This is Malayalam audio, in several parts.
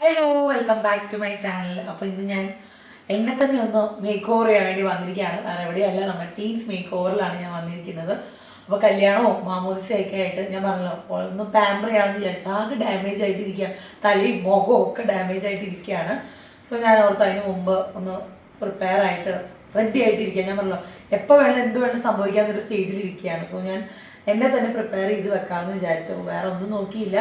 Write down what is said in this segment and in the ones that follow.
Hello, welcome back to my channel. അപ്പോൾ ഇന്ന് ഞാൻ എന്നെ തന്നെ ഒന്ന് മേക്ക് ഓവർ ചെയ്യാൻ വേണ്ടി വന്നിരിക്കുകയാണ്. വേറെ എവിടെയല്ല, നമ്മുടെ ടീംസ് മേക്ക് ഓവറിലാണ് ഞാൻ വന്നിരിക്കുന്നത്. അപ്പോൾ കല്യാണമോ മാമോദിസയൊക്കെ ആയിട്ട് ഞാൻ പറഞ്ഞല്ലോ, ഒന്ന് പാമ്പർ ചെയ്യാമെന്ന് വിചാരിച്ചു. ആകെ ഡാമേജ് ആയിട്ടിരിക്കുകയാണ്, തലയും മുഖവും ഒക്കെ ഡാമേജ് ആയിട്ടിരിക്കുകയാണ്. സോ ഞാൻ ഓർത്ത് അതിന് മുമ്പ് ഒന്ന് പ്രിപ്പയർ ആയിട്ട് റെഡി ആയിട്ടിരിക്കുക. ഞാൻ പറഞ്ഞല്ലോ, എപ്പോൾ വേണം എന്ത് വേണം സംഭവിക്കാമെന്നൊരു സ്റ്റേജിൽ ഇരിക്കുകയാണ്. സോ ഞാൻ എന്നെ തന്നെ പ്രിപ്പയർ ചെയ്ത് വെക്കാമെന്ന് വിചാരിച്ചു. വേറെ ഒന്നും നോക്കിയില്ല,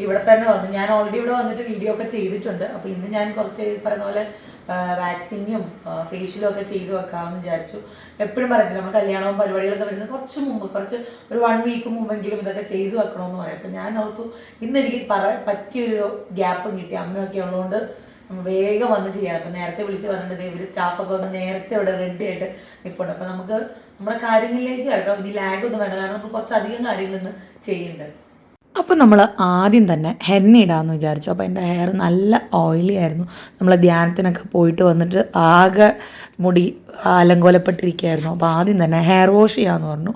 ഇവിടെ തന്നെ വന്നു. ഞാൻ ഓൾറെഡി ഇവിടെ വന്നിട്ട് വീഡിയോ ഒക്കെ ചെയ്തിട്ടുണ്ട്. അപ്പോൾ ഇന്ന് ഞാൻ കുറച്ച് പറയുന്ന പോലെ വാക്സിങ്ങും ഫേഷ്യലും ഒക്കെ ചെയ്ത് വെക്കാമെന്ന് വിചാരിച്ചു. എപ്പോഴും പറയത്തില്ല, നമ്മൾ കല്യാണവും പരിപാടികളൊക്കെ വരുന്നത് കുറച്ച് മുമ്പ്, ഒരു 1 വീക്ക് മുമ്പെങ്കിലും ഇതൊക്കെ ചെയ്ത് വെക്കണമെന്ന് പറയും. അപ്പോൾ ഞാൻ ഓർത്തു ഇന്ന് എനിക്ക് പറ്റിയൊരു ഗ്യാപ്പും കിട്ടി. അമ്മയൊക്കെ ഉള്ളതുകൊണ്ട് വേഗം വന്ന് ചെയ്യാം. അപ്പം നേരത്തെ വിളിച്ച് പറഞ്ഞിട്ട് ഇവർ സ്റ്റാഫൊക്കെ വന്ന് നേരത്തെ ഇവിടെ റെഡി ആയിട്ട് നിൽപ്പുണ്ട്. അപ്പോൾ നമുക്ക് നമ്മുടെ കാര്യങ്ങളിലേക്ക് കിടക്കാം. ഇനി ലാഗൊന്നും വേണ്ട, കാരണം നമുക്ക് കുറച്ചധികം കാര്യങ്ങൾ ഇന്ന് ചെയ്യുന്നുണ്ട്. അപ്പോൾ നമ്മൾ ആദ്യം തന്നെ ഹെന്ന ഇടാമെന്ന് വിചാരിച്ചു. അപ്പോൾ എൻ്റെ ഹെയർ നല്ല ഓയിലി ആയിരുന്നു. നമ്മൾ ധ്യാനത്തിനൊക്കെ പോയിട്ട് വന്നിട്ട് ആകെ മുടി അലങ്കോലപ്പെട്ടിരിക്കുകയായിരുന്നു. അപ്പോൾ ആദ്യം തന്നെ ഹെയർ വാഷ് ചെയ്യാമെന്ന് പറഞ്ഞു.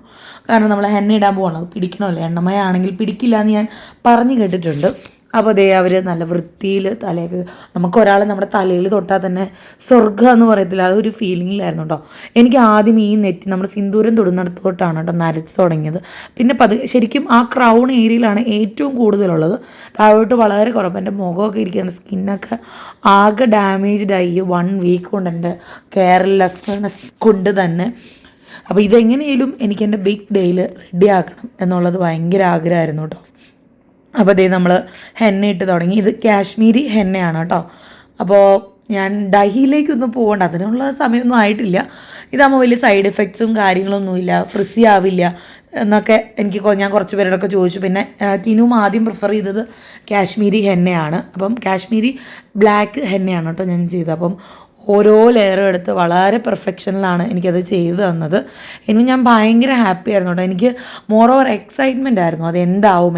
കാരണം നമ്മൾ ഹെന്ന ഇടാൻ പോകണം, അത് പിടിക്കണമല്ലോ. എണ്ണമയാണെങ്കിൽ പിടിക്കില്ല എന്ന് ഞാൻ പറഞ്ഞു കേട്ടിട്ടുണ്ട്. അപ്പോൾ അതേ അവർ നല്ല വൃത്തിയിൽ തലയൊക്കെ, നമുക്ക് ഒരാൾ നമ്മുടെ തലയിൽ തൊട്ടാൽ തന്നെ സ്വർഗ്ഗം എന്ന് പറയത്തില്ല, അതൊരു ഫീലിങ്ങിലായിരുന്നു കേട്ടോ. എനിക്ക് ആദ്യം ഈ നെറ്റി നമ്മൾ സിന്ദൂരം തൊടുന്നിടത്തോട്ടാണ് കേട്ടോ നരച്ച് തുടങ്ങിയത്. പിന്നെ ശരിക്കും ആ ക്രൗൺ ഏരിയയിലാണ് ഏറ്റവും കൂടുതലുള്ളത്. താഴോട്ട് വളരെ കുറവ്. എൻ്റെ മുഖമൊക്കെ ഇരിക്കുകയാണ്, സ്കിന്നൊക്കെ ആകെ ഡാമേജ്ഡ് ആയി 1 വീക്ക് കൊണ്ട്, എൻ്റെ കെയർലെസ്നെസ് കൊണ്ട് തന്നെ. അപ്പോൾ ഇതെങ്ങനെയും എനിക്ക് എൻ്റെ ബിഗ് ഡേയിൽ റെഡി ആക്കണം എന്നുള്ളത് ഭയങ്കര ആഗ്രഹമായിരുന്നു കേട്ടോ. അപ്പോൾ അതേ നമ്മൾ ഹെന്ന ഇട്ട് തുടങ്ങി. ഇത് കാശ്മീരി ഹെന്നയാണ് കേട്ടോ. അപ്പോൾ ഞാൻ ഡൈയിലേക്കൊന്നും പോകണ്ട, അതിനുള്ള സമയമൊന്നും ആയിട്ടില്ല. ഇതാകുമ്പോൾ വലിയ സൈഡ് എഫക്ട്സും കാര്യങ്ങളൊന്നുമില്ല, ഫ്രിസി ആവില്ല എന്നൊക്കെ ഞാൻ കുറച്ച് പേരോടൊക്കെ ചോദിച്ചു. പിന്നെ ടിനും ആദ്യം പ്രിഫർ ചെയ്തത് കാശ്മീരി ഹെന്നയാണ്. അപ്പം കാശ്മീരി ബ്ലാക്ക് ഹെന്നയാണ് കേട്ടോ ഞാൻ ചെയ്തത്. അപ്പം ഓരോ ലെയറും എടുത്ത് വളരെ പെർഫെക്ഷനിലാണ് എനിക്കത് ചെയ്തു തന്നത്. ഇനി ഞാൻ ഭയങ്കര ഹാപ്പി ആയിരുന്നു കേട്ടോ. എനിക്ക് മോർ ഓവർ എക്സൈറ്റ്മെൻ്റ് ആയിരുന്നു, അത്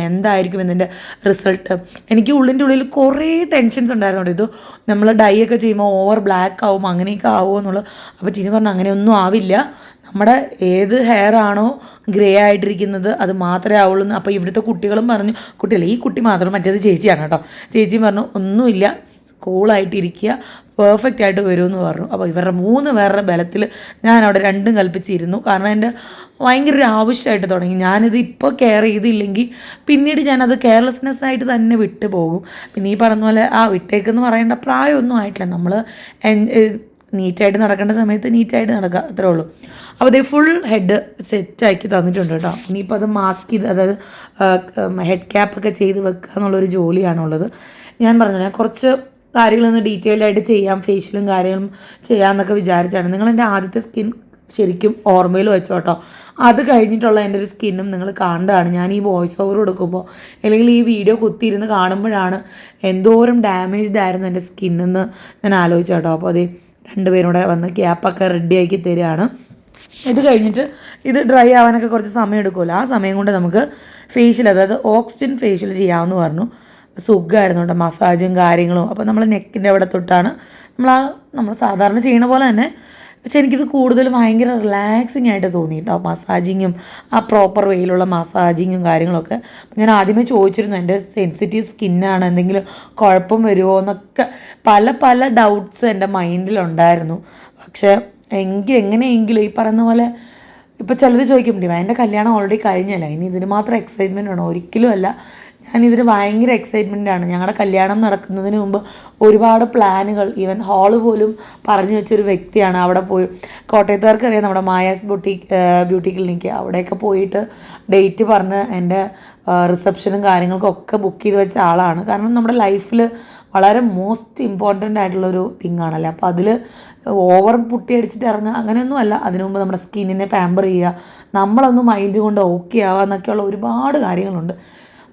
എന്തായിരിക്കും ഇതിൻ്റെ റിസൾട്ട്. എനിക്ക് ഉള്ളിൽ കുറേ ടെൻഷൻസ് ഉണ്ടായിരുന്നു കേട്ടോ. ഇത് നമ്മൾ ഡൈ ഒക്കെ ചെയ്യുമ്പോൾ ഓവർ ബ്ലാക്ക് ആവും, അങ്ങനെയൊക്കെ ആവുമോ എന്നുള്ളത്. അപ്പോൾ ചിനി പറഞ്ഞു അങ്ങനെയൊന്നും ആവില്ല, നമ്മുടെ ഏത് ഹെയർ ആണോ ഗ്രേ ആയിട്ടിരിക്കുന്നത് അത് മാത്രമേ ആവുള്ളൂ. അപ്പോൾ ഇവിടുത്തെ കുട്ടികളും പറഞ്ഞു, ഈ കുട്ടി മാത്രം, മറ്റേത് ചേച്ചിയാണ് കേട്ടോ. ചേച്ചിയും പറഞ്ഞു ഒന്നുമില്ല, കൂളായിട്ടിരിക്കുക, പെർഫെക്റ്റ് ആയിട്ട് വരുമെന്ന് പറഞ്ഞു. അപ്പോൾ ഇവരുടെ 3 പേരുടെ ബലത്തിൽ ഞാൻ അവിടെ രണ്ടും കൽപ്പിച്ചിരുന്നു. കാരണം എൻ്റെ ഭയങ്കര ഒരു ആവശ്യമായിട്ട് തുടങ്ങി. ഞാനിത് ഇപ്പോൾ കെയർ ചെയ്തില്ലെങ്കിൽ പിന്നീട് ഞാനത് കെയർലെസ്നെസ് ആയിട്ട് തന്നെ വിട്ടു പോകും. പിന്നെ ഈ പറഞ്ഞ പോലെ വിട്ടേക്കെന്ന് പറയേണ്ട പ്രായമൊന്നും ആയിട്ടില്ല. നമ്മൾ നീറ്റായിട്ട് നടക്കേണ്ട സമയത്ത് നീറ്റായിട്ട് നടക്കുക, അത്രേ ഉള്ളൂ. അപ്പോൾ അതേ ഫുൾ ഹെഡ് സെറ്റാക്കി തന്നിട്ടുണ്ട് കേട്ടോ. ഇനിയിപ്പോൾ അത് മാസ്ക് ചെയ്ത്, അതായത് ഹെഡ് ക്യാപ്പൊക്കെ ചെയ്ത് വെക്കുക എന്നുള്ളൊരു ജോലിയാണുള്ളത്. ഞാൻ പറഞ്ഞില്ല, കുറച്ച് കാര്യങ്ങളൊന്ന് ഡീറ്റെയിൽ ആയിട്ട് ചെയ്യാം, ഫേഷ്യലും കാര്യങ്ങളും ചെയ്യാമെന്നൊക്കെ വിചാരിച്ചാണ്. നിങ്ങൾ എൻ്റെ ആദ്യത്തെ സ്കിൻ ശരിക്കും ഓർമ്മയിൽ വെച്ചോ കേട്ടോ. അത് കഴിഞ്ഞിട്ടുള്ള എൻ്റെ ഒരു സ്കിന്നും നിങ്ങൾ കാണുകയാണ്. ഞാൻ ഈ വോയിസ് ഓവർ കൊടുക്കുമ്പോൾ അല്ലെങ്കിൽ ഈ വീഡിയോ കുത്തിയിരുന്ന് കാണുമ്പോഴാണ് എന്തോരം ഡാമേജ്ഡ് ആയിരുന്നു എൻ്റെ സ്കിന്നെന്ന് ഞാൻ ആലോചിച്ചു കേട്ടോ. അപ്പോൾ അത് 2 പേരും കൂടെ വന്ന് ക്യാപ്പൊക്കെ റെഡിയാക്കി തരികയാണ്. ഇത് കഴിഞ്ഞിട്ട് ഇത് ഡ്രൈ ആവാനൊക്കെ കുറച്ച് സമയം എടുക്കുമല്ലോ, ആ സമയം കൊണ്ട് നമുക്ക് ഫേഷ്യൽ, അതായത് ഓക്സിജൻ ഫേഷ്യൽ ചെയ്യാമെന്ന് പറഞ്ഞു. സുഖമായിരുന്നു കേട്ടോ, മസാജും കാര്യങ്ങളും. അപ്പോൾ നമ്മൾ നെക്കിൻ്റെ അവിടെ തൊട്ടാണ് നമ്മൾ സാധാരണ ചെയ്യണ പോലെ തന്നെ. പക്ഷെ എനിക്കിത് കൂടുതൽ ഭയങ്കര റിലാക്സിങ് ആയിട്ട് തോന്നി കേട്ടോ, മസാജിങ്ങും ആ പ്രോപ്പർ വേയിലുള്ള മസാജിങ്ങും കാര്യങ്ങളൊക്കെ. ഞാൻ ആദ്യമേ ചോദിച്ചിരുന്നു, എൻ്റെ സെൻസിറ്റീവ് സ്കിന്നാണ്, എന്തെങ്കിലും കുഴപ്പം വരുമോ എന്നൊക്കെ പല ഡൗട്ട്സ് എൻ്റെ മൈൻഡിലുണ്ടായിരുന്നു. പക്ഷേ എങ്ങനെയെങ്കിലും ഈ പറയുന്ന പോലെ ഇപ്പോൾ ചിലർ ചോദിക്കും, എൻ്റെ കല്യാണം ഓൾറെഡി കഴിഞ്ഞല്ല, ഇനി ഇതിന് മാത്രം എക്സൈറ്റ്മെൻറ്റ് വേണോ? ഒരിക്കലും അല്ല, ഞാനിതിന് ഭയങ്കര എക്സൈറ്റ്മെൻറ്റാണ്. ഞങ്ങളുടെ കല്യാണം നടക്കുന്നതിന് മുമ്പ് ഒരുപാട് പ്ലാനുകൾ, ഈവൻ ഹാള് പോലും പറഞ്ഞു വെച്ചൊരു വ്യക്തിയാണ്. അവിടെ പോയി കോട്ടയത്തുകാർക്കറിയാം, നമ്മുടെ മായാസ് ബ്യൂട്ടി ക്ലിനിക്ക്, അവിടെയൊക്കെ പോയിട്ട് ഡേറ്റ് പറഞ്ഞ് എൻ്റെ റിസപ്ഷനും കാര്യങ്ങൾക്കൊക്കെ ബുക്ക് ചെയ്ത് വെച്ച ആളാണ്. കാരണം നമ്മുടെ ലൈഫിൽ വളരെ മോസ്റ്റ് ഇമ്പോർട്ടൻ്റ് ആയിട്ടുള്ളൊരു തിങ്ങാണല്ലോ. അപ്പോൾ അതിൽ ഓവർ പുട്ടി അടിച്ചിട്ട് ഇറങ്ങുക അങ്ങനെയൊന്നും അല്ല. അതിനു മുമ്പ് നമ്മുടെ സ്കിന്നിനെ പാമ്പർ ചെയ്യുക, നമ്മളൊന്ന് മൈൻഡ് കൊണ്ട് ഓക്കെ ആവുക എന്നൊക്കെയുള്ള ഒരുപാട് കാര്യങ്ങളുണ്ട്.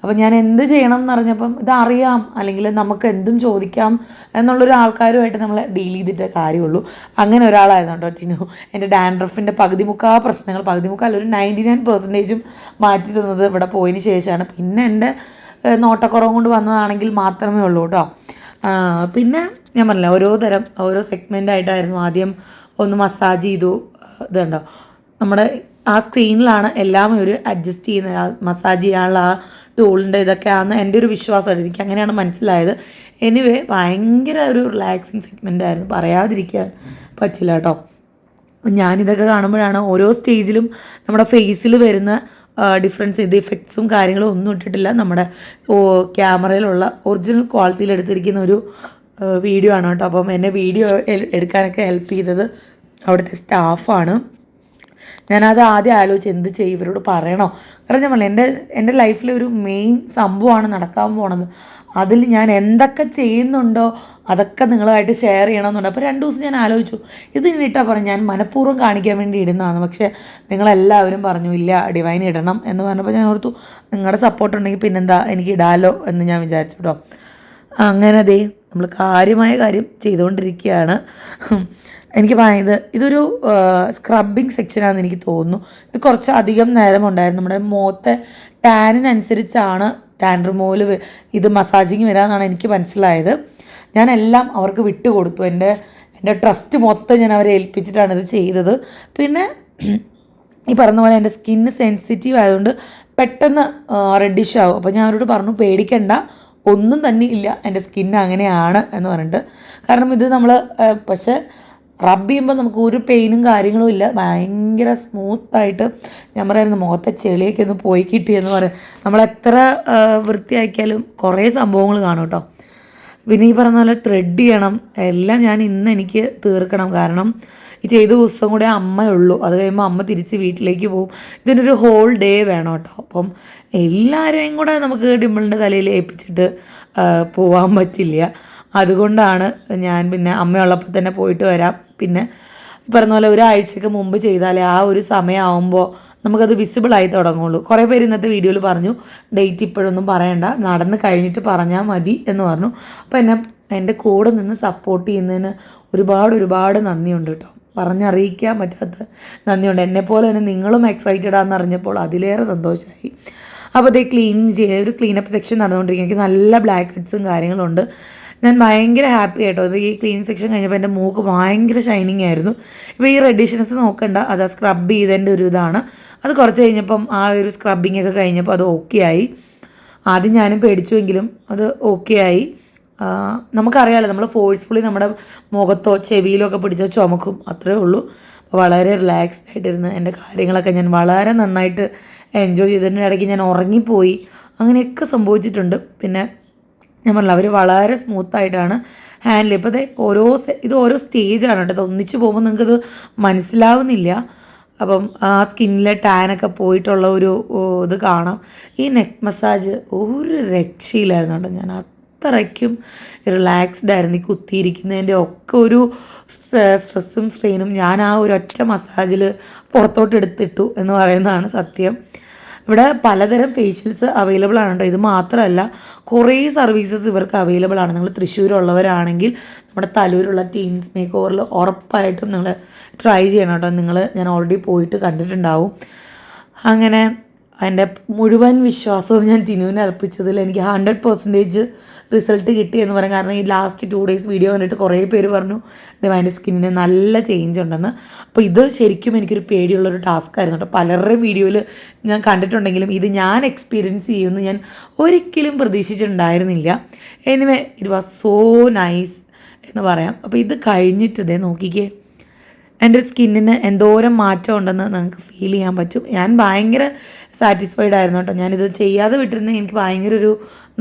അപ്പോൾ ഞാൻ എന്ത് ചെയ്യണം എന്ന് പറഞ്ഞപ്പം ഇതറിയാം, അല്ലെങ്കിൽ നമുക്ക് എന്തും ചോദിക്കാം എന്നുള്ളൊരു ആൾക്കാരുമായിട്ട് നമ്മൾ ഡീൽ ചെയ്തിട്ടേ കാര്യമുള്ളൂ. അങ്ങനെ ഒരാളായിരുന്നു കേട്ടോ ടിനു. എൻ്റെ ഡാൻഡ്രഫിൻ്റെ പകുതിമുക്കാൽ ഒരു 99% മാറ്റി തന്നത് ഇവിടെ പോയതിന് ശേഷമാണ്. പിന്നെ എൻ്റെ നോട്ടക്കുറവ് കൊണ്ട് വന്നതാണെങ്കിൽ മാത്രമേ ഉള്ളൂ കേട്ടോ. പിന്നെ ഞാൻ പറഞ്ഞില്ല, ഓരോ സെഗ്മെൻ്റായിട്ടായിരുന്നു. ആദ്യം ഒന്ന് മസാജ് ചെയ്തു. ഇതുണ്ടോ, നമ്മുടെ ആ സ്ക്രീനിലാണ് എല്ലാം ഒരു അഡ്ജസ്റ്റ് ചെയ്യുന്നത്, മസാജ് ചെയ്യാനുള്ള ആ ടൂളിൻ്റെ ഇതൊക്കെയാണെന്ന് എൻ്റെ ഒരു വിശ്വാസമാണ്. എനിക്ക് അങ്ങനെയാണ് മനസ്സിലായത്. എനിവേ ഭയങ്കര ഒരു റിലാക്സിങ് സെഗ്മെൻ്റ് ആയിരുന്നു, പറയാതിരിക്കാൻ പറ്റില്ല കേട്ടോ. ഞാനിതൊക്കെ കാണുമ്പോഴാണ് ഓരോ സ്റ്റേജിലും നമ്മുടെ ഫേസിൽ വരുന്ന ഡിഫറൻസ്, ഇത് ഇഫക്ട്സും കാര്യങ്ങളും ഒന്നും ഇട്ടിട്ടില്ല, നമ്മുടെ ക്യാമറയിലുള്ള ഒറിജിനൽ ക്വാളിറ്റിയിൽ എടുത്തിരിക്കുന്ന ഒരു വീഡിയോ ആണ് കേട്ടോ. അപ്പം എന്നെ വീഡിയോ എടുക്കാനൊക്കെ ഹെൽപ്പ് ചെയ്തത് അവിടുത്തെ സ്റ്റാഫാണ്. ഞാനത് ആദ്യം ആലോചിച്ച് എന്ത് ചെയ്യും, ഇവരോട് പറയണോ? കാരണം ഞാൻ പറഞ്ഞില്ല, എൻ്റെ ലൈഫിലെ ഒരു മെയിൻ സംഭവമാണ് നടക്കാൻ പോണത്. അതിൽ ഞാൻ എന്തൊക്കെ ചെയ്യുന്നുണ്ടോ അതൊക്കെ നിങ്ങളുമായിട്ട് ഷെയർ ചെയ്യണമെന്നുണ്ട്. അപ്പോൾ 2 ദിവസം ഞാൻ ആലോചിച്ചു, ഇത് ഇട്ടാൽ പറഞ്ഞു ഞാൻ മനഃപൂർവ്വം കാണിക്കാൻ വേണ്ടി ഇടുന്നതാണ്. പക്ഷേ നിങ്ങളെല്ലാവരും പറഞ്ഞു ഇല്ല ഡിവൈൻ ഇടണം എന്ന് പറഞ്ഞപ്പോൾ ഞാൻ ഓർത്തു നിങ്ങളുടെ സപ്പോർട്ട് ഉണ്ടെങ്കിൽ പിന്നെന്താ, എനിക്ക് ഇടാലോ എന്ന് ഞാൻ വിചാരിച്ചു കേട്ടോ. അങ്ങനെ ദേ നമ്മൾ കാര്യമായ കാര്യം ചെയ്തുകൊണ്ടിരിക്കുകയാണ്. എനിക്ക് ഇതൊരു സ്ക്രബിങ് സെക്ഷനാണെന്ന് എനിക്ക് തോന്നുന്നു. ഇത് കുറച്ച് അധികം നേരമുണ്ടായിരുന്നു. നമ്മുടെ മുഖത്തെ ടാനിനനുസരിച്ചാണ് ടാൻ റിമൂവൽ ഇത് മസാജിങ് വരാമെന്നാണ് എനിക്ക് മനസ്സിലായത്. ഞാനെല്ലാം അവർക്ക് വിട്ടുകൊടുത്തു. എൻ്റെ ട്രസ്റ്റ് മൊത്തം ഞാൻ അവരെ ഏൽപ്പിച്ചിട്ടാണ് ഇത് ചെയ്തത്. പിന്നെ ഈ പറഞ്ഞ പോലെ എൻ്റെ സ്കിന്ന് സെൻസിറ്റീവ് ആയതുകൊണ്ട് പെട്ടെന്ന് റെഡിഷ് ആവും. അപ്പോൾ ഞാൻ അവരോട് പറഞ്ഞു പേടിക്കണ്ട, ഒന്നും തന്നെ ഇല്ല, എൻ്റെ സ്കിന്ന് അങ്ങനെയാണ് എന്ന് പറഞ്ഞിട്ട്. കാരണം ഇത് നമ്മൾ പക്ഷേ റബ്ബ് ചെയ്യുമ്പോൾ നമുക്ക് ഒരു പെയിനും കാര്യങ്ങളും ഇല്ല, ഭയങ്കര സ്മൂത്തായിട്ട്. ഞാൻ പറയായിരുന്നു മുഖത്തെ ചെളിയൊക്കെ ഒന്ന് പോയി കിട്ടിയെന്ന് പറയാം. നമ്മളെത്ര വൃത്തിയാക്കിയാലും കുറേ സംഭവങ്ങൾ കാണും കേട്ടോ. പിന്നെ ഈ പറഞ്ഞ പോലെ ത്രെഡ് ചെയ്യണം, എല്ലാം ഞാൻ ഇന്ന് എനിക്ക് തീർക്കണം. കാരണം ഈ ചെയ്ത ദിവസം കൂടെ അമ്മയുള്ളൂ, അത് കഴിയുമ്പോൾ അമ്മ തിരിച്ച് വീട്ടിലേക്ക് പോകും. ഇതിനൊരു ഹോൾ ഡേ വേണം കേട്ടോ. അപ്പം എല്ലാവരെയും കൂടെ നമുക്ക് ഡിമ്പിളിൻ്റെ തലയിൽ ഏൽപ്പിച്ചിട്ട് പോകാൻ പറ്റില്ല. അതുകൊണ്ടാണ് ഞാൻ പിന്നെ അമ്മയുള്ളപ്പോൾ തന്നെ പോയിട്ട് വരാം. പിന്നെ പറഞ്ഞ പോലെ ഒരാഴ്ചക്ക് മുമ്പ് ചെയ്താലേ ആ ഒരു സമയമാകുമ്പോൾ നമുക്കത് വിസിബിളായി തുടങ്ങുള്ളൂ. കുറേ പേര് ഇന്നത്തെ വീഡിയോയിൽ പറഞ്ഞു ഡേറ്റ് ഇപ്പോഴൊന്നും പറയണ്ട, നടന്ന് കഴിഞ്ഞിട്ട് പറഞ്ഞാൽ മതി എന്ന് പറഞ്ഞു. അപ്പോൾ എൻ്റെ കൂടെ നിന്ന് സപ്പോർട്ട് ചെയ്യുന്നതിന് ഒരുപാട് നന്ദിയുണ്ട് കേട്ടോ. പറഞ്ഞറിയിക്കാൻ പറ്റാത്ത നന്ദിയുണ്ട്. എന്നെപ്പോലെ തന്നെ നിങ്ങളും എക്സൈറ്റഡ് ആണെന്ന് അറിഞ്ഞപ്പോൾ അതിലേറെ സന്തോഷമായി. അപ്പോൾ അതേ ഒരു ക്ലീനപ്പ് സെക്ഷൻ നടന്നുകൊണ്ടിരിക്കും. എനിക്ക് നല്ല ബ്ലാക്ക് ഹെഡ്സും കാര്യങ്ങളുണ്ട്. ഞാൻ ഭയങ്കര ഹാപ്പി ആയിട്ടോ. അത് ഈ ക്ലീനിങ് സെക്ഷൻ കഴിഞ്ഞപ്പോൾ എൻ്റെ മൂക്ക് ഭയങ്കര ഷൈനിങ് ആയിരുന്നു. ഇപ്പോൾ ഈ റെഡിഷൻസ് നോക്കണ്ട, അത് സ്ക്രബ് ചെയ്തതിൻ്റെ ഒരു ഇതാണ്. അത് കുറച്ച് കഴിഞ്ഞപ്പം ആ ഒരു സ്ക്രബിങ് ഒക്കെ കഴിഞ്ഞപ്പോൾ അത് ഓക്കെ ആയി. ആദ്യം ഞാനും പേടിച്ചുവെങ്കിലും അത് ഓക്കെ ആയി. നമുക്കറിയാമല്ലോ, നമ്മൾ ഫോഴ്സ്ഫുള്ളി നമ്മുടെ മുഖത്തോ ചെവിയിലോ ഒക്കെ പിടിച്ചാൽ ചുമക്കും, അത്രേ ഉള്ളൂ. അപ്പോൾ വളരെ റിലാക്സ്ഡ് ആയിട്ടിരുന്ന് എൻ്റെ കാര്യങ്ങളൊക്കെ ഞാൻ വളരെ നന്നായിട്ട് എൻജോയ് ചെയ്തതിൻ്റെ ഇടയ്ക്ക് ഞാൻ ഉറങ്ങിപ്പോയി, അങ്ങനെയൊക്കെ സംഭവിച്ചിട്ടുണ്ട്. പിന്നെ ഞാൻ പറഞ്ഞില്ല, അവർ വളരെ സ്മൂത്തായിട്ടാണ് ഹാൻഡിൽ. ഇപ്പോൾ ഇത് ഓരോ സ്റ്റേജാണ് കേട്ടോ. ഇത് ഒന്നിച്ച് പോകുമ്പോൾ നിങ്ങൾക്കത് മനസ്സിലാവുന്നില്ല. അപ്പം ആ സ്കിന്നിലെ ടാനൊക്കെ പോയിട്ടുള്ള ഒരു ഇത് കാണാം. ഈ നെക്ക് മസാജ് ഒരു രക്ഷയിലായിരുന്നു കേട്ടോ. ഞാൻ അത്രയ്ക്കും റിലാക്സ്ഡ് ആയിരുന്നു. ഈ കുത്തിയിരിക്കുന്നതിൻ്റെ ഒക്കെ ഒരു സ്ട്രെസ്സും സ്ട്രെയിനും ഞാൻ ആ ഒരു ഒറ്റ മസാജിൽ പുറത്തോട്ട് എടുത്തിട്ടു എന്ന് പറയുന്നതാണ് സത്യം. ഇവിടെ പലതരം ഫേഷ്യൽസ് അവൈലബിൾ ആണ് കേട്ടോ. ഇത് മാത്രമല്ല, കുറേ സർവീസസ് ഇവർക്ക് അവൈലബിൾ ആണ്. നിങ്ങൾ തൃശ്ശൂരുള്ളവരാണെങ്കിൽ നമ്മുടെ തലൂരുള്ള ടീംസ് മേക്ക് ഓവറിൽ ഉറപ്പായിട്ടും നിങ്ങൾ ട്രൈ ചെയ്യണം കേട്ടോ. ഞാൻ ഓൾറെഡി പോയിട്ട് കണ്ടിട്ടുണ്ടാവും. അങ്ങനെ എൻ്റെ മുഴുവൻ വിശ്വാസവും ഞാൻ ടിനുവിനെ അർപ്പിച്ചതിൽ എനിക്ക് 100% റിസൾട്ട് കിട്ടി എന്ന് പറയാം. കാരണം ഈ ലാസ്റ്റ് 2 days വീഡിയോ കണ്ടിട്ട് കുറേ പേര് പറഞ്ഞു ഡിവൈൻ്റെ സ്കിന്നിന് നല്ല ചേഞ്ച് ഉണ്ടെന്ന്. അപ്പോൾ ഇത് ശരിക്കും എനിക്കൊരു പേടിയുള്ളൊരു ടാസ്ക് ആയിരുന്നു കേട്ടോ. പലരുടെയും വീഡിയോയിൽ ഞാൻ കണ്ടിട്ടുണ്ടെങ്കിലും ഇത് ഞാൻ എക്സ്പീരിയൻസ് ചെയ്യുമെന്ന് ഞാൻ ഒരിക്കലും പ്രതീക്ഷിച്ചിട്ടുണ്ടായിരുന്നില്ല. Anyway it was so nice എന്ന് പറയാം. അപ്പോൾ ഇത് കഴിഞ്ഞിട്ട് ഇതേ നോക്കിക്കേ, എൻ്റെ സ്കിന്നിന് എന്തോരം മാറ്റം ഉണ്ടെന്ന് നിങ്ങൾക്ക് ഫീൽ ചെയ്യാൻ പറ്റും. ഞാൻ ഭയങ്കര സാറ്റിസ്ഫൈഡ് ആയിരുന്നു കേട്ടോ. ഞാനിത് ചെയ്യാതെ വിട്ടിരുന്നെങ്കിൽ എനിക്ക് ഭയങ്കര ഒരു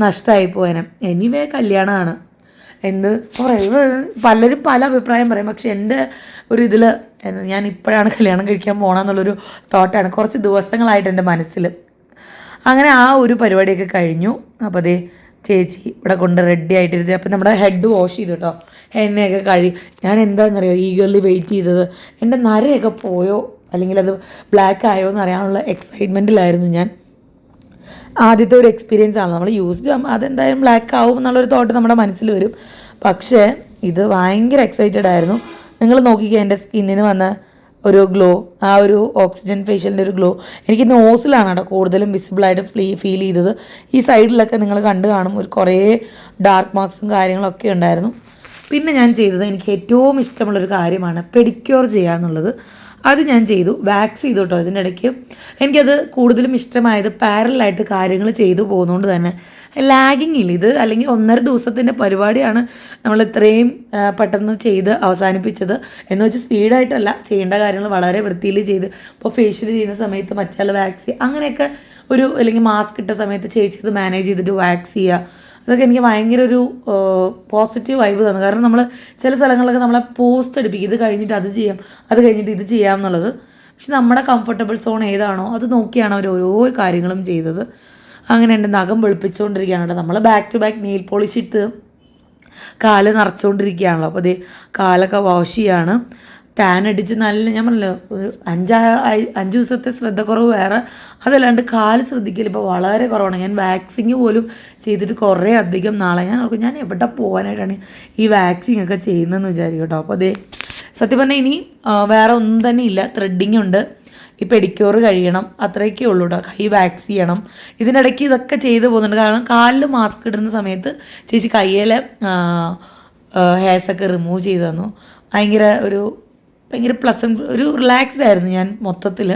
നഷ്ടമായി പോയേനെ. എനിവേ കല്യാണമാണ് എന്ത് പലരും പല അഭിപ്രായം പറയും. പക്ഷെ എൻ്റെ ഒരു ഇതിൽ ഞാൻ ഇപ്പോഴാണ് കല്യാണം കഴിക്കാൻ പോകണമെന്നുള്ളൊരു തോട്ടാണ് കുറച്ച് ദിവസങ്ങളായിട്ട് എൻ്റെ മനസ്സിൽ. അങ്ങനെ ആ ഒരു പരിപാടിയൊക്കെ കഴിഞ്ഞു. അപ്പോൾ അതേ ചേച്ചി ഇവിടെ കൊണ്ട് റെഡി ആയിട്ടിരുന്നത്. അപ്പം നമ്മുടെ ഹെഡ് വാഷ് ചെയ്തു കേട്ടോ, എണ്ണയൊക്കെ ഞാൻ എന്താണെന്നറിയോ ഈഗർലി വെയിറ്റ് ചെയ്തത്. എൻ്റെ നരയൊക്കെ പോയോ അല്ലെങ്കിൽ അത് ബ്ലാക്ക് ആയോ എന്ന് അറിയാനുള്ള എക്സൈറ്റ്മെൻറ്റിലായിരുന്നു ഞാൻ. ആദ്യത്തെ ഒരു എക്സ്പീരിയൻസ് ആണ്, നമ്മൾ യൂസ്ഡ് അതെന്തായാലും ബ്ലാക്ക് ആവും എന്നുള്ളൊരു തോട്ട് നമ്മുടെ മനസ്സിൽ വരും. പക്ഷേ ഇത് ഭയങ്കര എക്സൈറ്റഡ് ആയിരുന്നു. നിങ്ങൾ നോക്കിക്കുക എൻ്റെ സ്കിന്നിന് വന്ന ഒരു ഗ്ലോ, ആ ഒരു ഓക്സിജൻ ഫേഷ്യലിൻ്റെ ഒരു ഗ്ലോ എനിക്ക് നോസിലാണ് കേട്ടോ കൂടുതലും വിസിബിളായിട്ട് ഫീൽ ചെയ്തത്. ഈ സൈഡിലൊക്കെ നിങ്ങൾ കണ്ടു കാണും, ഒരു കുറേ ഡാർക്ക് മാർക്സും കാര്യങ്ങളൊക്കെ ഉണ്ടായിരുന്നു. പിന്നെ ഞാൻ ചെയ്തത് എനിക്ക് ഏറ്റവും ഇഷ്ടമുള്ളൊരു കാര്യമാണ് പെഡിക്യൂർ ചെയ്യുക എന്നുള്ളത്. അത് ഞാൻ ചെയ്തു. വാക്സ് ചെയ്തു കേട്ടോ. ഇതിൻ്റെ ഇടയ്ക്ക് എനിക്കത് കൂടുതലും ഇഷ്ടമായത് പാരലായിട്ട് കാര്യങ്ങൾ ചെയ്തു പോകുന്നതുകൊണ്ട് തന്നെ ലാഗിങ് ഇല്ല. ഇത് അല്ലെങ്കിൽ 1.5 ദിവസത്തിൻ്റെ പരിപാടിയാണ് നമ്മൾ ഇത്രയും പെട്ടെന്ന് ചെയ്ത് അവസാനിപ്പിച്ചത്. എന്ന് വെച്ചാൽ സ്പീഡായിട്ടല്ല, ചെയ്യേണ്ട കാര്യങ്ങൾ വളരെ വൃത്തിയിൽ ചെയ്ത്. ഇപ്പോൾ ഫേഷ്യൽ ചെയ്യുന്ന സമയത്ത് മറ്റുള്ള വാക്സ് അങ്ങനെയൊക്കെ അല്ലെങ്കിൽ മാസ്ക് ഇട്ട സമയത്ത് ചേച്ചി ഇത് മാനേജ് ചെയ്തിട്ട് വാക്സ് ചെയ്യുക, അതൊക്കെ എനിക്ക് ഭയങ്കര ഒരു പോസിറ്റീവ് വൈബ് തന്നു. കാരണം നമ്മൾ ചില സ്ഥലങ്ങളിലൊക്കെ നമ്മളെ പോസ്റ്റ് അടുപ്പിക്കും, ഇത് കഴിഞ്ഞിട്ട് അത് ചെയ്യാം, അത് കഴിഞ്ഞിട്ട് ഇത് ചെയ്യാം എന്നുള്ളത്. പക്ഷെ നമ്മുടെ കംഫർട്ടബിൾ സോൺ ഏതാണോ അത് നോക്കിയാണ് അവർ ഓരോ കാര്യങ്ങളും ചെയ്തത്. അങ്ങനെ എൻ്റെ നഖം വെളുപ്പിച്ചുകൊണ്ടിരിക്കുകയാണ് കേട്ടോ. നമ്മൾ back to back nail polish ഇട്ട് കാല് നിറച്ചുകൊണ്ടിരിക്കുകയാണല്ലോ. അപ്പോൾ അതേ കാലൊക്കെ വാഷ് ചെയ്യാണ്. ടാൻ അടിച്ച് നല്ല, ഞാൻ പറഞ്ഞല്ലോ, ഒരു 5 ദിവസത്തെ ശ്രദ്ധക്കുറവ് വേറെ, അതല്ലാണ്ട് കാല് ശ്രദ്ധിക്കൽ ഇപ്പോൾ വളരെ കുറവാണ്. ഞാൻ വാക്സിങ് പോലും ചെയ്തിട്ട് കുറേ അധികം നാളെ ഞാൻ ഓർക്കും ഞാൻ എവിടെ പോകാനായിട്ടാണ് ഈ വാക്സിങ് ഒക്കെ ചെയ്യുന്നതെന്ന് വിചാരിക്കും കേട്ടോ. അപ്പോൾ അതേ സത്യം പറഞ്ഞാൽ ഇനി വേറെ ഒന്നും തന്നെ ഇല്ല. ത്രെഡിങ് ഉണ്ട്, ഈ പെഡിക്യൂർ കഴിയണം, അത്രയൊക്കെ ഉള്ളൂ കേട്ടോ. കൈ വാക്സ് ചെയ്യണം. ഇതിനിടയ്ക്ക് ഇതൊക്കെ ചെയ്ത് പോകുന്നുണ്ട്. കാരണം കാലിൽ മാസ്ക് ഇടുന്ന സമയത്ത് ചേച്ചി കയ്യിലെ ഹെയർസൊക്കെ റിമൂവ് ചെയ്ത് തന്നു. ഭയങ്കര പ്ലസൻറ്റ്, ഒരു റിലാക്സ്ഡ് ആയിരുന്നു ഞാൻ മൊത്തത്തിൽ.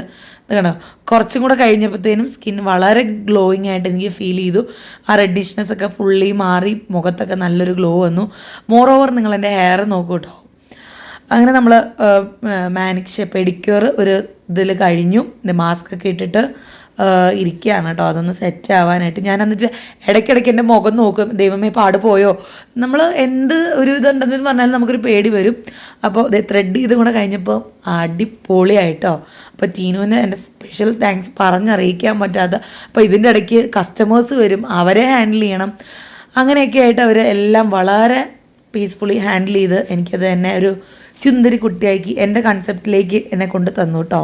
കണ്ടോ, കുറച്ചും കൂടെ കഴിഞ്ഞപ്പോഴത്തേനും സ്കിൻ വളരെ ഗ്ലോയിങ് ആയിട്ട് എനിക്ക് ഫീൽ ചെയ്തു. ആ റെഡിഷ്നെസ് ഒക്കെ ഫുള്ളി മാറി, മുഖത്തൊക്കെ നല്ലൊരു ഗ്ലോ വന്നു. മോറോവർ നിങ്ങൾ എൻ്റെ ഹെയർ നോക്കൂ കേട്ടോ. അങ്ങനെ നമ്മൾ പെഡിക്യൂർ ഒരു ഇതിൽ കഴിഞ്ഞു. മാസ്ക് ഒക്കെ ഇട്ടിട്ട് ഇരിക്കുകയാണ് കേട്ടോ. അതൊന്ന് സെറ്റ് ആവാനായിട്ട് ഞാൻ എന്നിട്ട് ഇടയ്ക്കിടയ്ക്ക് എൻ്റെ മുഖം നോക്കും, ദൈവമേ പാട് പോയോ. നമ്മൾ എന്ത് ഒരു ഇതുണ്ടെന്ന് പറഞ്ഞാലും നമുക്കൊരു പേടി വരും. അപ്പോൾ ഇത് ത്രെഡ് ചെയ്ത് കൂടെ കഴിഞ്ഞപ്പോൾ അടിപൊളിയായിട്ടോ. അപ്പോൾ ടീനുവിന് എൻ്റെ സ്പെഷ്യൽ താങ്ക്സ് പറഞ്ഞറിയിക്കാൻ പറ്റാത്ത. അപ്പോൾ ഇതിൻ്റെ ഇടയ്ക്ക് കസ്റ്റമേഴ്സ് വരും, അവരെ ഹാൻഡിൽ ചെയ്യണം, അങ്ങനെയൊക്കെ ആയിട്ട് അവർ എല്ലാം വളരെ പീസ്ഫുള്ളി ഹാൻഡിൽ ചെയ്ത് എനിക്കത് എന്നെ ഒരു ചുന്ദരി കുട്ടിയാക്കി എൻ്റെ കൺസെപ്റ്റിലേക്ക് എന്നെ കൊണ്ട് തന്നു കേട്ടോ.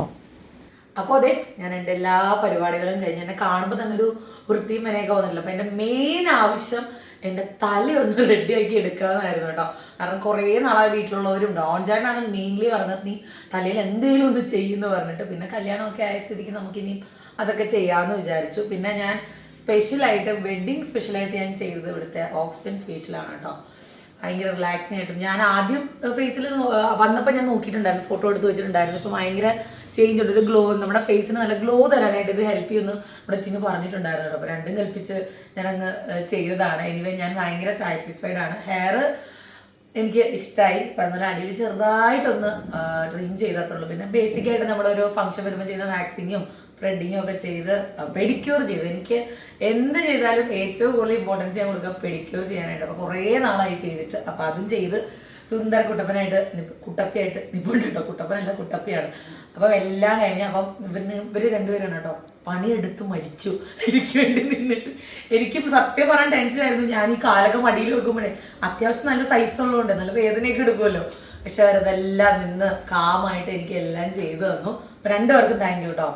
അപ്പോൾ അതെ, ഞാൻ എൻ്റെ എല്ലാ പരിപാടികളും കഴിഞ്ഞ് എന്നെ കാണുമ്പോൾ തന്നെ ഒരു വൃത്തിയും മെനയൊക്കെ വന്നില്ല. അപ്പോൾ എൻ്റെ മെയിൻ ആവശ്യം എൻ്റെ തലയൊന്ന് റെഡിയാക്കി എടുക്കാമെന്നായിരുന്നു കേട്ടോ. കാരണം കുറേ നാളായി വീട്ടിലുള്ളവരും ഡോൺചാനാണ് മെയിൻലി പറഞ്ഞത്, നീ തലയിൽ എന്തെങ്കിലും ഒന്ന് ചെയ്യുമെന്ന് പറഞ്ഞിട്ട്. പിന്നെ കല്യാണമൊക്കെ ആയ സ്ഥിതിക്ക് നമുക്കിനിയും അതൊക്കെ ചെയ്യാമെന്ന് വിചാരിച്ചു. പിന്നെ ഞാൻ സ്പെഷ്യലായിട്ട് വെഡ്ഡിങ് സ്പെഷ്യലായിട്ട് ഞാൻ ചെയ്തത് ഇവിടുത്തെ ഓക്സിജൻ ഫേഷ്യലാണ് കേട്ടോ. ഭയങ്കര റിലാക്സിങ് ആയിട്ടും ഞാൻ ആദ്യം ഫേസിൽ വന്നപ്പോൾ ഞാൻ നോക്കിയിട്ടുണ്ടായിരുന്നു, ഫോട്ടോ എടുത്ത് വെച്ചിട്ടുണ്ടായിരുന്നു. ഇപ്പോൾ ഭയങ്കര ചേഞ്ച് ഉണ്ട്, ഒരു ഗ്ലോ, നമ്മുടെ ഫേസിന് നല്ല ഗ്ലോ തരാനായിട്ട് ഇത് ഹെൽപ്പ് ചെയ്യുമെന്ന് നമ്മുടെ ടീന് പറഞ്ഞിട്ടുണ്ടായിരുന്നു കേട്ടോ. അപ്പോൾ രണ്ടും കൽപ്പിച്ച് ഞാനങ്ങ് ചെയ്തതാണ്. എനിവേ ഞാൻ ഭയങ്കര സാറ്റിസ്ഫൈഡ് ആണ്. ഹെയർ എനിക്ക് ഇഷ്ടമായി. പറഞ്ഞാൽ അടിയിൽ ചെറുതായിട്ടൊന്ന് ട്രിം ചെയ്തത്തുള്ളൂ. പിന്നെ ബേസിക്കായിട്ട് നമ്മളൊരു ഫംഗ്ഷൻ വരുമ്പോൾ ചെയ്യുന്ന വാക്സിങ്ങും ത്രെഡിങ്ങും ഒക്കെ ചെയ്ത് പെഡിക്യൂർ ചെയ്തു. എനിക്ക് എന്ത് ചെയ്താലും ഏറ്റവും കൂടുതൽ ഇമ്പോർട്ടൻസ് ഞാൻ കൊടുക്കുക പെഡിക്യൂർ ചെയ്യാനായിട്ട്. അപ്പോൾ കുറേ നാളായി ചെയ്തിട്ട്. അപ്പോൾ അതും ചെയ്ത് സുന്ദര കുട്ടപ്പനായിട്ട് കുട്ടപ്പിയായിട്ട് നിപ്പുണ്ട് കേട്ടോ. കുട്ടപ്പനല്ല, കുട്ടപ്പിയാണ്. അപ്പം എല്ലാം കഴിഞ്ഞ് അപ്പം ഇവർ രണ്ടുപേരാണ് കേട്ടോ പണിയെടുത്ത് മരിച്ചു എനിക്ക് വേണ്ടി നിന്നിട്ട്. എനിക്കിപ്പോൾ സത്യം പറയാൻ ടെൻഷനായിരുന്നു. ഞാൻ ഈ കാലൊക്കെ മടിയിൽ വെക്കുമ്പോഴേ അത്യാവശ്യം നല്ല സൈസ് ഉള്ളതുകൊണ്ട് നല്ല വേദനയൊക്കെ എടുക്കുമല്ലോ. പക്ഷെ അവരതെല്ലാം നിന്ന് കാമായിട്ട് എനിക്ക് എല്ലാം ചെയ്തു തന്നു. അപ്പം രണ്ടുപേർക്കും താങ്ക് യു കേട്ടോ.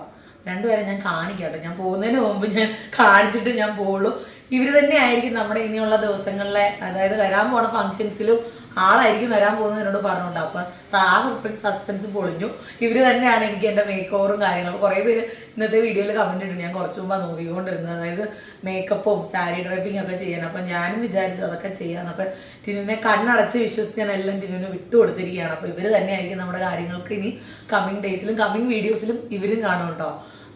രണ്ടുപേരെ ഞാൻ കാണിക്കാം കേട്ടോ. ഞാൻ പോകുന്നതിന് മുമ്പ് ഞാൻ കാണിച്ചിട്ട് ഞാൻ പോകുള്ളൂ. ഇവർ തന്നെ ആയിരിക്കും നമ്മുടെ ഇനിയുള്ള ദിവസങ്ങളിലെ, അതായത് വരാൻ പോണ ഫംഗ്ഷൻസിലും ആളായിരിക്കും വരാൻ പോകുന്നതിനോട് പറഞ്ഞുകൊണ്ട്. അപ്പം ആ സസ്പെൻസ് പൊളിഞ്ഞു. ഇവർ തന്നെയാണ് എനിക്ക് എൻ്റെ മേക്ക് ഓവറും കാര്യങ്ങളും. അപ്പോൾ കുറേ പേര് ഇന്നത്തെ വീഡിയോയിൽ കമൻറ്റ് ഇട്ടുണ്ട്, ഞാൻ കുറച്ച് മുമ്പാണ് നോക്കിക്കൊണ്ടിരുന്നത്. അതായത് മേക്കപ്പും സാരി ഡ്രൈപ്പിംഗ് ഒക്കെ ചെയ്യാൻ. അപ്പം ഞാനും വിചാരിച്ചു അതൊക്കെ ചെയ്യാമെന്ന്. അപ്പം ടിനുവിനെ കണ്ണടച്ച് വിശ്വസിച്ച് ഞാൻ എല്ലാം ടിനുവിനെ വിട്ടുകൊടുത്തിരിക്കുകയാണ്. അപ്പോൾ ഇവർ തന്നെയായിരിക്കും നമ്മുടെ കാര്യങ്ങൾക്ക് ഇനി കമ്മിങ് ഡേയ്സിലും കമ്മിങ് വീഡിയോസിലും ഇവരും കാണും കേട്ടോ.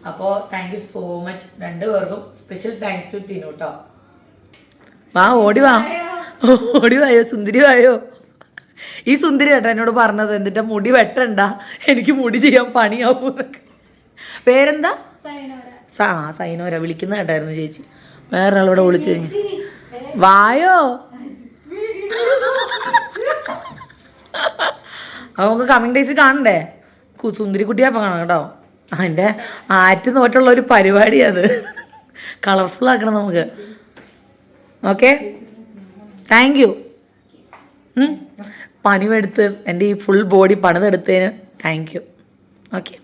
അപ്പോൾ താങ്ക് യു സോ മച്ച് രണ്ടുപേർക്കും. സ്പെഷ്യൽ താങ്ക്സ് ടു ടിനു കേട്ടോ. വാ ഓടി വായോ സുന്ദരി വായോ. ഈ സുന്ദരി കേട്ടോ എന്നോട് പറഞ്ഞത്, എന്നിട്ട് മുടി വെട്ടണ്ട, എനിക്ക് മുടി ചെയ്യാൻ പണിയാവൂ എന്നൊക്കെ. പേരെന്താ? സൈനോര. വിളിക്കുന്ന കേട്ടായിരുന്നു ചേച്ചി. വേറെ ആളോടെ വിളിച്ചു കഴിഞ്ഞു. വായോ നമുക്ക് കമ്മിങ് ഡേയ്സ് കാണണ്ടേ? സുന്ദരി കുട്ടിയപ്പം കാണാം കേട്ടോ. അതിൻ്റെ ആറ്റ് നോട്ടുള്ള ഒരു പരിപാടിയത് കളർഫുൾ ആക്കണം നമുക്ക്. Okay, thank you. പണിമെടുത്ത് എൻ്റെ ഈ ഫുൾ ബോഡി പണിതെടുത്തതിന് താങ്ക് യു. ഓക്കെ.